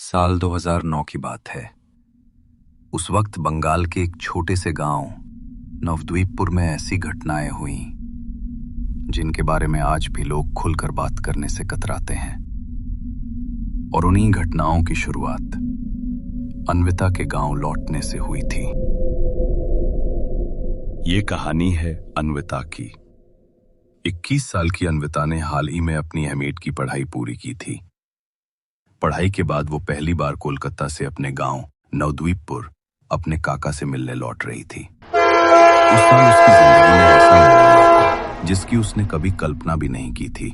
साल 2009 की बात है। उस वक्त बंगाल के एक छोटे से गांव नवद्वीपपुर में ऐसी घटनाएं हुईं जिनके बारे में आज भी लोग खुलकर बात करने से कतराते हैं। और उन्हीं घटनाओं की शुरुआत अन्विता के गांव लौटने से हुई थी। ये कहानी है अन्विता की। 21 साल की अन्विता ने हाल ही में अपनी एमए की पढ़ाई पूरी की थी। पढ़ाई के बाद वो पहली बार कोलकाता से अपने गांव नवद्वीपपुर अपने काका से मिलने लौट रही थी। उस साल उसकी जिंदगी में ऐसा मोड़ आया जिसकी उसने कभी कल्पना भी नहीं की थी।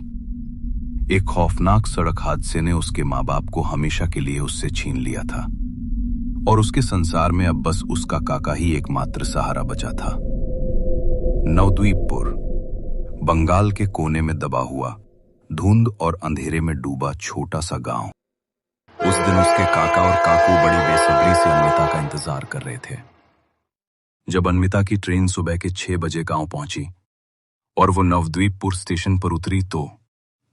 एक खौफनाक सड़क हादसे ने उसके माँ बाप को हमेशा के लिए उससे छीन लिया था और उसके संसार में अब बस उसका काका ही एकमात्र सहारा बचा था। नवद्वीपपुर बंगाल के कोने में दबा हुआ, धुंध और अंधेरे में डूबा छोटा सा गांव। उस दिन उसके काका और काकू बड़ी बेसब्री से अन्विता का इंतजार कर रहे थे। जब अन्विता की ट्रेन सुबह के 6 बजे गांव पहुंची और वो नवद्वीपपुर स्टेशन पर उतरी तो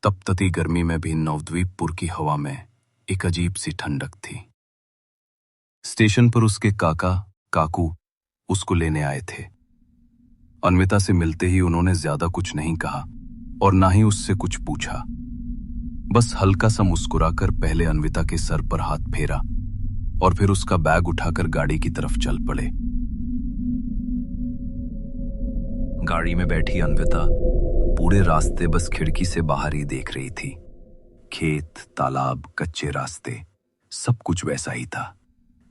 तपतती गर्मी में भी नवद्वीपपुर की हवा में एक अजीब सी ठंडक थी। स्टेशन पर उसके काका काकू उसको लेने आए थे। अन्विता से मिलते ही उन्होंने ज्यादा कुछ नहीं कहा और ना ही उससे कुछ पूछा। बस हल्का सा मुस्कुराकर पहले अन्विता के सर पर हाथ फेरा और फिर उसका बैग उठाकर गाड़ी की तरफ चल पड़े। गाड़ी में बैठी अन्विता पूरे रास्ते बस खिड़की से बाहर ही देख रही थी। खेत, तालाब, कच्चे रास्ते, सब कुछ वैसा ही था।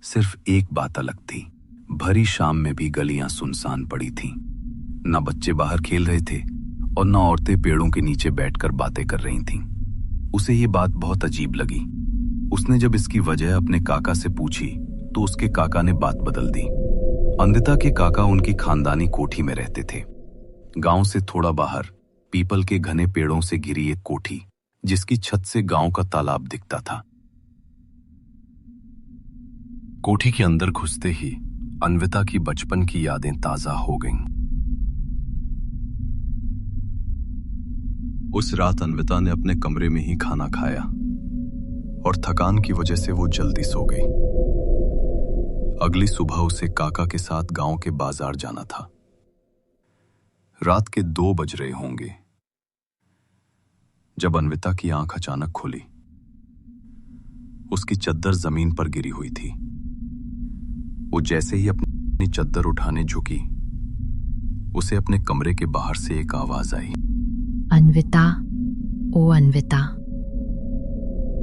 सिर्फ एक बात अलग थी। भरी शाम में भी गलियां सुनसान पड़ी थीं। ना बच्चे बाहर खेल रहे थे और ना औरतें पेड़ों के नीचे बैठकर बातें कर रही थीं। उसे ये बात बहुत अजीब लगी। उसने जब इसकी वजह अपने काका से पूछी तो उसके काका ने बात बदल दी। अन्विता के काका उनकी खानदानी कोठी में रहते थे। गांव से थोड़ा बाहर पीपल के घने पेड़ों से घिरी एक कोठी जिसकी छत से गांव का तालाब दिखता था। कोठी के अंदर घुसते ही अन्विता की बचपन की यादें ताजा हो गईं। उस रात अन्विता ने अपने कमरे में ही खाना खाया और थकान की वजह से वो जल्दी सो गई। अगली सुबह उसे काका के साथ गांव के बाजार जाना था। रात के 2 बज रहे होंगे जब अन्विता की आंख अचानक खुली। उसकी चद्दर जमीन पर गिरी हुई थी। वो जैसे ही अपनी चद्दर उठाने झुकी, उसे अपने कमरे के बाहर से एक आवाज आई, अन्विता, ओ अन्विता,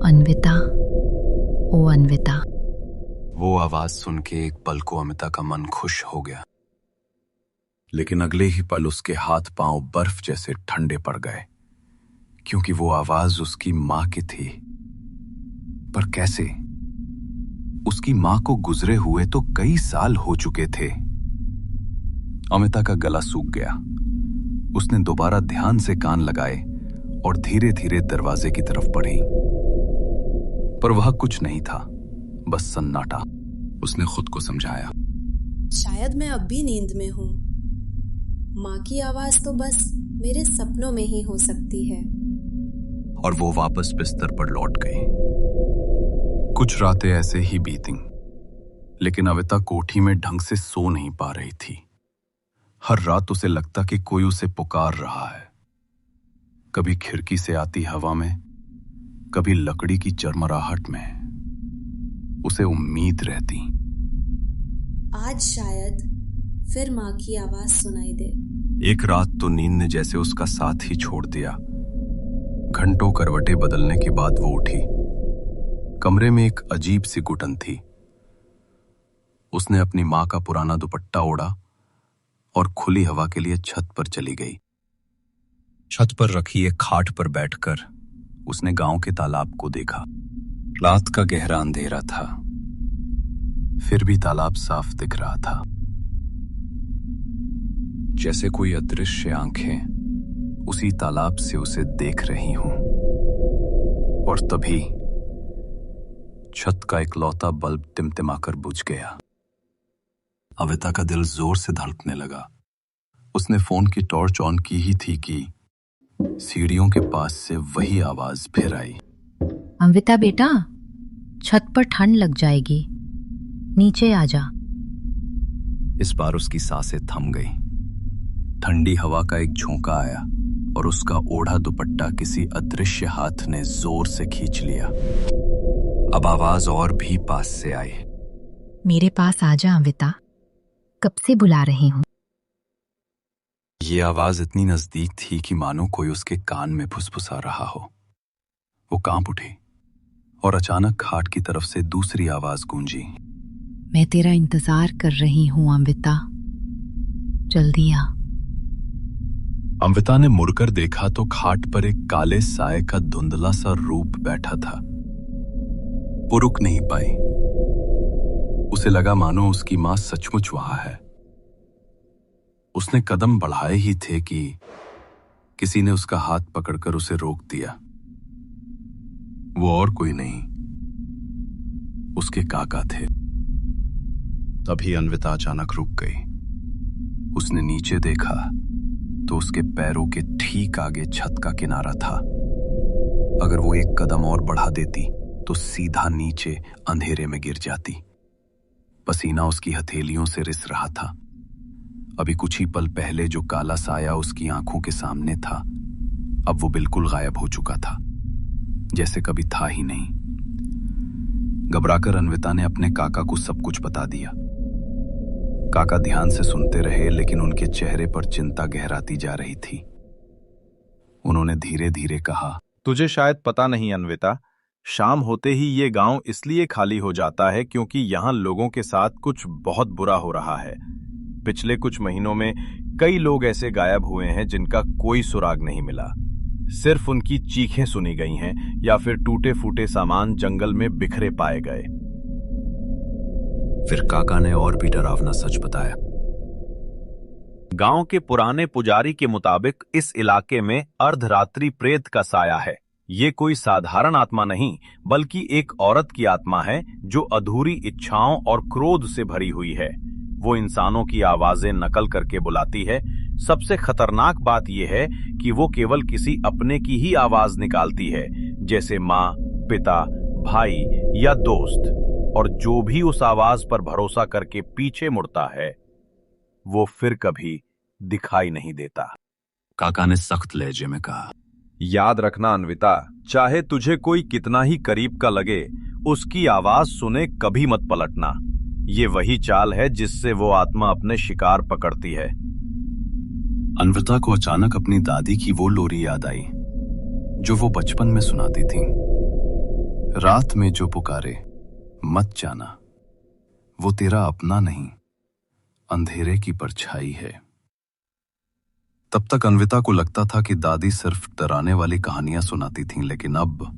अन्विता, ओ अन्विता। वो आवाज सुन के एक पल को अन्विता का मन खुश हो गया, लेकिन अगले ही पल उसके हाथ पांव बर्फ जैसे ठंडे पड़ गए, क्योंकि वो आवाज उसकी मां की थी। पर कैसे? उसकी मां को गुजरे हुए तो कई साल हो चुके थे। अन्विता का गला सूख गया। उसने दोबारा ध्यान से कान लगाए और धीरे धीरे दरवाजे की तरफ बढ़ी, पर वह कुछ नहीं था, बस सन्नाटा। उसने खुद को समझाया, शायद मैं अब भी नींद में हूँ। माँ की आवाज तो बस मेरे सपनों में ही हो सकती है। और वो वापस बिस्तर पर लौट गई। कुछ रातें ऐसे ही बीतीं, लेकिन अन्विता कोठी में ढंग से सो नहीं पा रही थी। हर रात उसे लगता कि कोई उसे पुकार रहा है। कभी खिड़की से आती हवा में, कभी लकड़ी की चरमराहट में। उसे उम्मीद रहती, आज शायद फिर माँ की आवाज सुनाई दे। एक रात तो नींद ने जैसे उसका साथ ही छोड़ दिया। घंटों करवटें बदलने के बाद वो उठी। कमरे में एक अजीब सी घुटन थी। उसने अपनी माँ का पुराना दुपट्टा ओढ़ा और खुली हवा के लिए छत पर चली गई। छत पर रखी एक खाट पर बैठकर उसने गांव के तालाब को देखा। रात का गहरा अंधेरा था, फिर भी तालाब साफ दिख रहा था, जैसे कोई अदृश्य आंखें उसी तालाब से उसे देख रही हों। और तभी छत का इकलौता बल्ब टिमटिमाकर बुझ गया। अन्विता का दिल जोर से धड़कने लगा। उसने फोन की टॉर्च ऑन की ही थी कि सीढ़ियों के पास से वही आवाज फिर आई, अन्विता बेटा, छत पर ठंड लग जाएगी, नीचे आ जा। इस बार उसकी सांसें थम गई। ठंडी हवा का एक झोंका आया और उसका ओढ़ा दुपट्टा किसी अदृश्य हाथ ने जोर से खींच लिया। अब आवाज और भी पास से आई। मेरे पास आ जा अन्विता, कब से बुला रही हूं। ये आवाज इतनी नजदीक थी कि मानो कोई उसके कान में फुसफुसा रहा हो। वो कांप उठी और अचानक खाट की तरफ से दूसरी आवाज गूंजी। मैं तेरा इंतजार कर रही हूं अन्विता, जल्दी आ। अमृता ने मुड़कर देखा तो खाट पर एक काले साए का धुंधला सा रूप बैठा था। वो रुक नहीं पाई। उसे लगा मानो उसकी मां सचमुच वहां है। उसने कदम बढ़ाए ही थे कि किसी ने उसका हाथ पकड़कर उसे रोक दिया। वो और कोई नहीं, उसके काका थे। तभी अन्विता अचानक रुक गई। उसने नीचे देखा तो उसके पैरों के ठीक आगे छत का किनारा था। अगर वो एक कदम और बढ़ा देती तो सीधा नीचे अंधेरे में गिर जाती। पसीना उसकी हथेलियों से रिस रहा था। अभी कुछ ही पल पहले जो काला साया उसकी आंखों के सामने था, अब वो बिल्कुल गायब हो चुका था, जैसे कभी था ही नहीं। घबराकर अन्विता ने अपने काका को सब कुछ बता दिया। काका ध्यान से सुनते रहे, लेकिन उनके चेहरे पर चिंता गहराती जा रही थी। उन्होंने धीरे धीरे कहा, तुझे शायद पता नहीं अन्विता, शाम होते ही ये गांव इसलिए खाली हो जाता है क्योंकि यहाँ लोगों के साथ कुछ बहुत बुरा हो रहा है। पिछले कुछ महीनों में कई लोग ऐसे गायब हुए हैं जिनका कोई सुराग नहीं मिला। सिर्फ उनकी चीखें सुनी गई हैं या फिर टूटे फूटे सामान जंगल में बिखरे पाए गए। फिर काका ने और भी डरावना सच बताया। गांव के पुराने पुजारी के मुताबिक इस इलाके में अर्धरात्रि प्रेत का साया है। ये कोई साधारण आत्मा नहीं, बल्कि एक औरत की आत्मा है जो अधूरी इच्छाओं और क्रोध से भरी हुई है। वो इंसानों की आवाजें नकल करके बुलाती है। सबसे खतरनाक बात यह है कि वो केवल किसी अपने की ही आवाज निकालती है, जैसे माँ, पिता, भाई या दोस्त, और जो भी उस आवाज पर भरोसा करके पीछे मुड़ता है वो फिर कभी दिखाई नहीं देता। काका ने सख्त लहजे में कहा, याद रखना अन्विता, चाहे तुझे कोई कितना ही करीब का लगे, उसकी आवाज सुने कभी मत पलटना। ये वही चाल है जिससे वो आत्मा अपने शिकार पकड़ती है। अन्विता को अचानक अपनी दादी की वो लोरी याद आई जो वो बचपन में सुनाती थी। रात में जो पुकारे मत जाना, वो तेरा अपना नहीं, अंधेरे की परछाई है। तब तक अन्विता को लगता था कि दादी सिर्फ डराने वाली कहानियां सुनाती थीं, लेकिन अब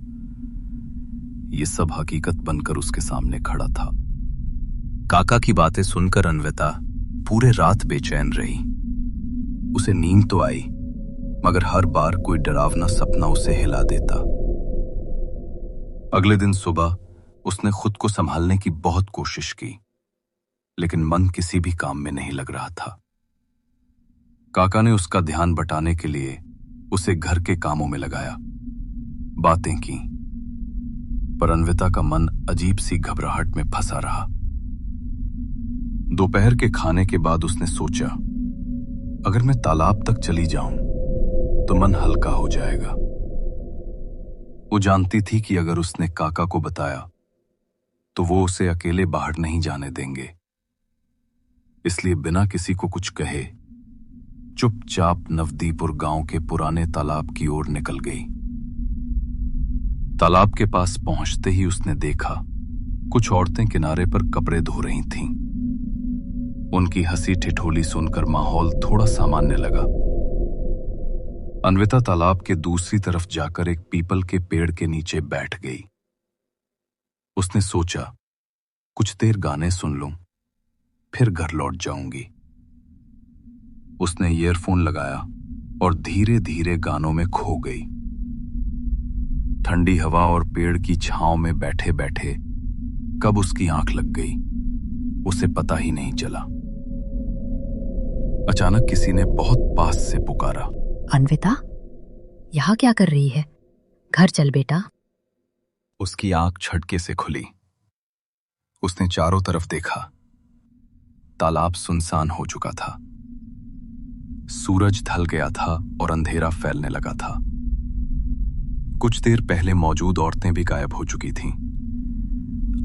ये सब हकीकत बनकर उसके सामने खड़ा था। काका की बातें सुनकर अन्विता पूरे रात बेचैन रही। उसे नींद तो आई, मगर हर बार कोई डरावना सपना उसे हिला देता। अगले दिन सुबह उसने खुद को संभालने की बहुत कोशिश की, लेकिन मन किसी भी काम में नहीं लग रहा था। काका ने उसका ध्यान बटाने के लिए उसे घर के कामों में लगाया, बातें की, पर अन्विता का मन अजीब सी घबराहट में फंसा रहा। दोपहर के खाने के बाद उसने सोचा, अगर मैं तालाब तक चली जाऊं तो मन हल्का हो जाएगा। वो जानती थी कि अगर उसने काका को बताया तो वो उसे अकेले बाहर नहीं जाने देंगे, इसलिए बिना किसी को कुछ कहे चुपचाप नवदीपुर गांव के पुराने तालाब की ओर निकल गई। तालाब के पास पहुंचते ही उसने देखा कुछ औरतें किनारे पर कपड़े धो रही थीं। उनकी हंसी ठिठोली सुनकर माहौल थोड़ा सामान्य लगा। अन्विता तालाब के दूसरी तरफ जाकर एक पीपल के पेड़ के नीचे बैठ गई। उसने सोचा, कुछ देर गाने सुन लूं, फिर घर लौट जाऊंगी। उसने ईयरफोन लगाया और धीरे धीरे गानों में खो गई। ठंडी हवा और पेड़ की छांव में बैठे बैठे कब उसकी आंख लग गई उसे पता ही नहीं चला। अचानक किसी ने बहुत पास से पुकारा, अन्विता, यहाँ क्या कर रही है? घर चल बेटा। उसकी आंख झटके से खुली। उसने चारों तरफ देखा। तालाब सुनसान हो चुका था। सूरज ढल गया था और अंधेरा फैलने लगा था। कुछ देर पहले मौजूद औरतें भी गायब हो चुकी थीं।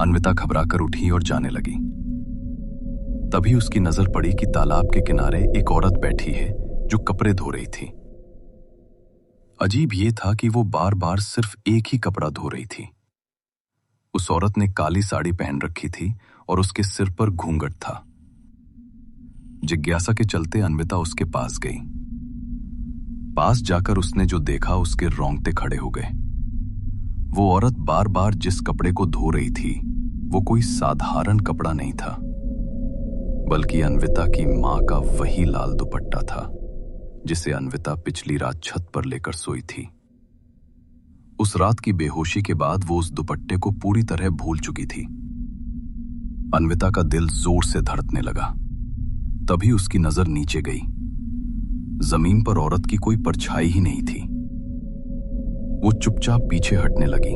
अन्विता घबराकर उठी और जाने लगी। तभी उसकी नजर पड़ी कि तालाब के किनारे एक औरत बैठी है जो कपड़े धो रही थी। अजीब ये था कि वो बार बार सिर्फ एक ही कपड़ा धो रही थी। उस औरत ने काली साड़ी पहन रखी थी और उसके सिर पर घूंघट था। जिज्ञासा के चलते अन्विता उसके पास गई। पास जाकर उसने जो देखा उसके रोंगटे खड़े हो गए। वो औरत बार बार जिस कपड़े को धो रही थी वो कोई साधारण कपड़ा नहीं था, बल्कि अन्विता की मां का वही लाल दुपट्टा था जिसे अन्विता पिछली रात छत पर लेकर सोई थी। उस रात की बेहोशी के बाद वो उस दुपट्टे को पूरी तरह भूल चुकी थी। अन्विता का दिल जोर से धड़कने लगा। तभी उसकी नजर नीचे गई। जमीन पर औरत की कोई परछाई ही नहीं थी। वो चुपचाप पीछे हटने लगी।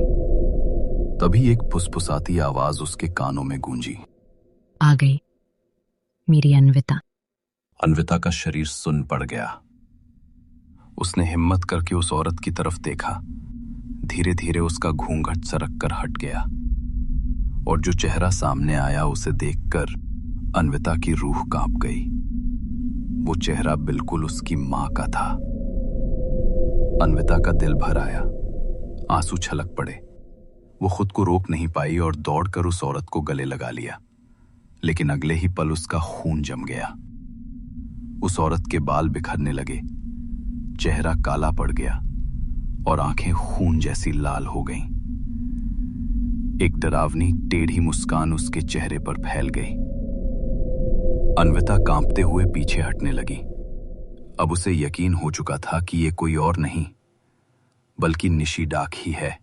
तभी एक फुसफुसाती आवाज उसके कानों में गूंजी। आ गई मेरी अन्विता। अन्विता का शरीर सुन्न पड़ गया। उसने हिम्मत करके उस औरत की तरफ देखा। धीरे धीरे उसका घूंघट सरक कर हट गया और जो चेहरा सामने आया उसे देखकर अन्विता की रूह कांप गई। वो चेहरा बिल्कुल उसकी मां का था। अन्विता का दिल भर आया। आंसू छलक पड़े। वो खुद को रोक नहीं पाई और दौड़कर उस औरत को गले लगा लिया। लेकिन अगले ही पल उसका खून जम गया। उस औरत के बाल बिखरने लगे, चेहरा काला पड़ गया और आंखें खून जैसी लाल हो गईं। एक डरावनी टेढ़ी मुस्कान उसके चेहरे पर फैल गई। अन्विता कांपते हुए पीछे हटने लगी। अब उसे यकीन हो चुका था कि ये कोई और नहीं बल्कि निशी डाक ही है।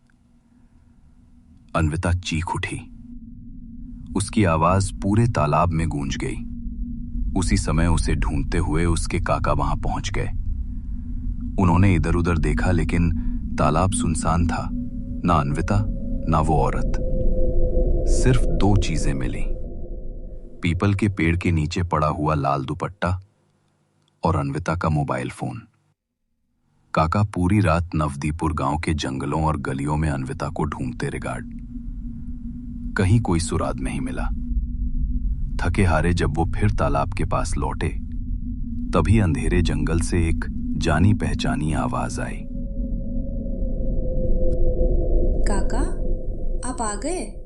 अन्विता चीख उठी। उसकी आवाज पूरे तालाब में गूंज गई। उसी समय उसे ढूंढते हुए उसके काका वहां पहुंच गए। उन्होंने इधर उधर देखा लेकिन तालाब सुनसान था। ना अन्विता ना वो औरत। सिर्फ दो चीजें मिली, पीपल के पेड़ के नीचे पड़ा हुआ लाल दुपट्टा और अन्विता का मोबाइल फोन। काका पूरी रात नवदीपुर गांव के जंगलों और गलियों में अन्विता को ढूंढते रिगार्ड। कहीं कोई सुराग नहीं मिला। थके हारे जब वो फिर तालाब के पास लौटे तभी अंधेरे जंगल से एक जानी पहचानी आवाज आई। काका, आप आ गए?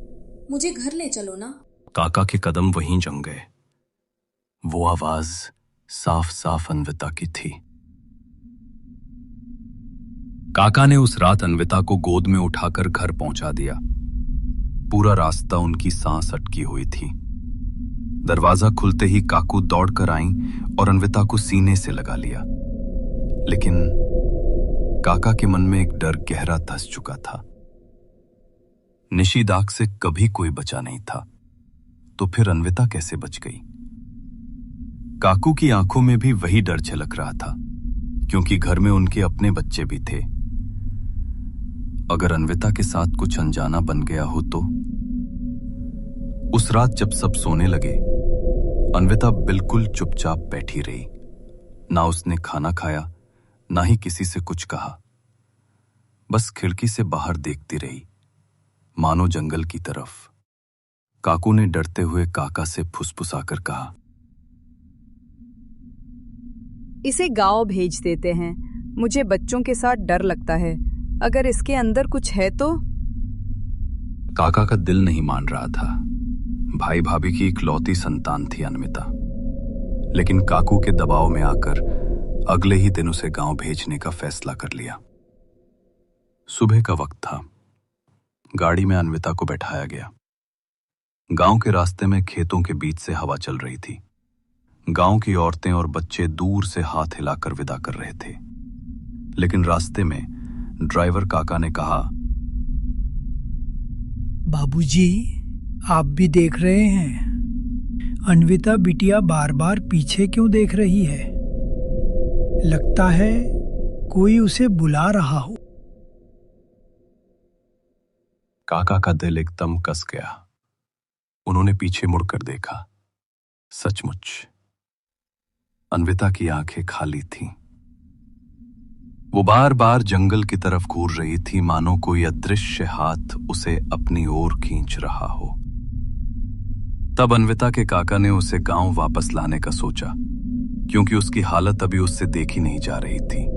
मुझे घर ले चलो ना। काका के कदम वहीं जम गए। वो आवाज साफ साफ अन्विता की थी। काका ने उस रात अन्विता को गोद में उठाकर घर पहुंचा दिया। पूरा रास्ता उनकी सांस अटकी हुई थी। दरवाजा खुलते ही काकू दौड़कर आईं और अन्विता को सीने से लगा लिया। लेकिन काका के मन में एक डर गहरा धंस चुका था। निशी दाग से कभी कोई बचा नहीं था, तो फिर अन्विता कैसे बच गई? काकू की आंखों में भी वही डर झलक रहा था, क्योंकि घर में उनके अपने बच्चे भी थे। अगर अन्विता के साथ कुछ अनजाना बन गया हो तो? उस रात जब सब सोने लगे, अन्विता बिल्कुल चुपचाप बैठी रही। ना उसने खाना खाया, ना ही किसी से कुछ कहा। बस खिड़की से बाहर देखती रही, मानो जंगल की तरफ। काकू ने डरते हुए काका से फुसफुसाकर कहा, इसे गांव भेज देते हैं। मुझे बच्चों के साथ डर लगता है। अगर इसके अंदर कुछ है तो? काका का दिल नहीं मान रहा था। भाई भाभी की इकलौती संतान थी अन्विता। लेकिन काकू के दबाव में आकर अगले ही दिन उसे गांव भेजने का फैसला कर लिया। सुबह का वक्त था। गाड़ी में अन्विता को बैठाया गया। गांव के रास्ते में खेतों के बीच से हवा चल रही थी। गांव की औरतें और बच्चे दूर से हाथ हिलाकर विदा कर रहे थे। लेकिन रास्ते में ड्राइवर काका ने कहा, बाबूजी, आप भी देख रहे हैं? अन्विता बिटिया बार बार पीछे क्यों देख रही है? लगता है कोई उसे बुला रहा हो। काका का दिल एकदम कस गया। उन्होंने पीछे मुड़कर देखा। सचमुच अन्विता की आंखें खाली थीं। वो बार बार जंगल की तरफ घूर रही थी, मानो कोई अदृश्य हाथ उसे अपनी ओर खींच रहा हो। तब अन्विता के काका ने उसे गांव वापस लाने का सोचा, क्योंकि उसकी हालत अभी उससे देखी नहीं जा रही थी।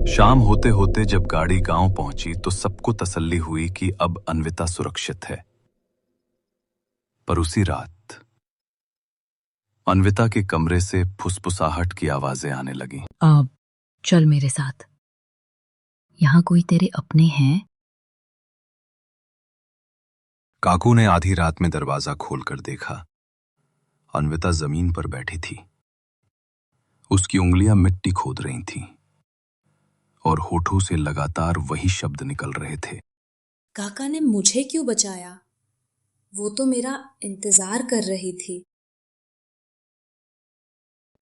शाम होते होते जब गाड़ी गांव पहुंची तो सबको तसल्ली हुई कि अब अन्विता सुरक्षित है। पर उसी रात अन्विता के कमरे से फुसफुसाहट की आवाजें आने लगीं। अब चल मेरे साथ, यहाँ कोई तेरे अपने हैं। काकू ने आधी रात में दरवाजा खोलकर देखा। अन्विता जमीन पर बैठी थी। उसकी उंगलियां मिट्टी खोद रही थीं और होठों से लगातार वही शब्द निकल रहे थे। काका ने मुझे क्यों बचाया? वो तो मेरा इंतजार कर रही थी।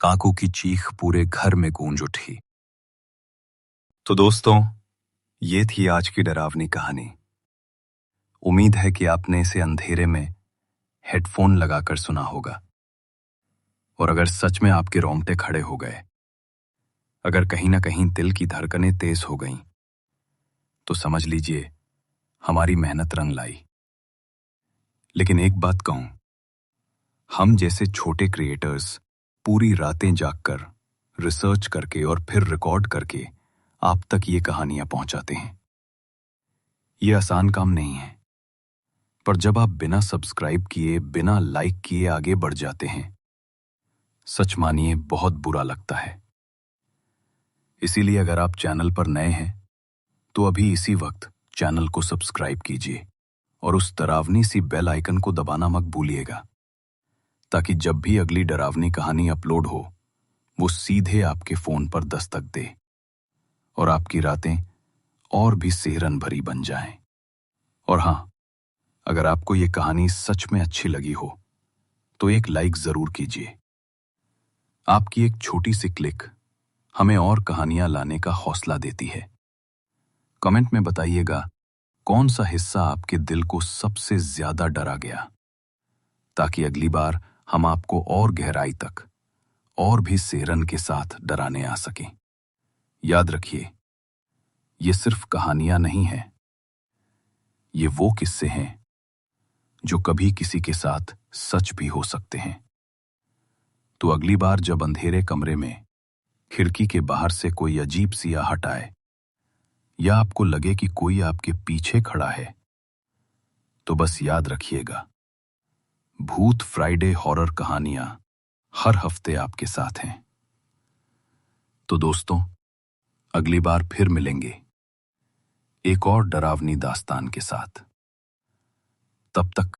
काकू की चीख पूरे घर में गूंज उठी। तो दोस्तों, ये थी आज की डरावनी कहानी। उम्मीद है कि आपने इसे अंधेरे में हेडफोन लगाकर सुना होगा। और अगर सच में आपके रोंगटे खड़े हो गए, अगर कहीं ना कहीं दिल की धड़कनें तेज हो गईं, तो समझ लीजिए हमारी मेहनत रंग लाई। लेकिन एक बात कहूं, हम जैसे छोटे क्रिएटर्स पूरी रातें जागकर रिसर्च करके और फिर रिकॉर्ड करके आप तक ये कहानियां पहुंचाते हैं। ये आसान काम नहीं है, पर जब आप बिना सब्सक्राइब किए, बिना लाइक किए आगे बढ़ जाते हैं, सच मानिए बहुत बुरा लगता है। इसीलिए अगर आप चैनल पर नए हैं तो अभी इसी वक्त चैनल को सब्सक्राइब कीजिए और उस डरावनी सी बेल आइकन को दबाना मत भूलिएगा, ताकि जब भी अगली डरावनी कहानी अपलोड हो वो सीधे आपके फोन पर दस्तक दे और आपकी रातें और भी सेहरन भरी बन जाएं। और हां, अगर आपको ये कहानी सच में अच्छी लगी हो तो एक लाइक जरूर कीजिए। आपकी एक छोटी सी क्लिक हमें और कहानियां लाने का हौसला देती है। कमेंट में बताइएगा कौन सा हिस्सा आपके दिल को सबसे ज्यादा डरा गया, ताकि अगली बार हम आपको और गहराई तक और भी सेहरन के साथ डराने आ सकें। याद रखिए, ये सिर्फ कहानियां नहीं हैं, ये वो किस्से हैं जो कभी किसी के साथ सच भी हो सकते हैं। तो अगली बार जब अंधेरे कमरे में खिड़की के बाहर से कोई अजीब सी आहट आए या आपको लगे कि कोई आपके पीछे खड़ा है, तो बस याद रखिएगा, भूत फ्राइडे हॉरर कहानियां हर हफ्ते आपके साथ हैं। तो दोस्तों, अगली बार फिर मिलेंगे एक और डरावनी दास्तान के साथ। तब तक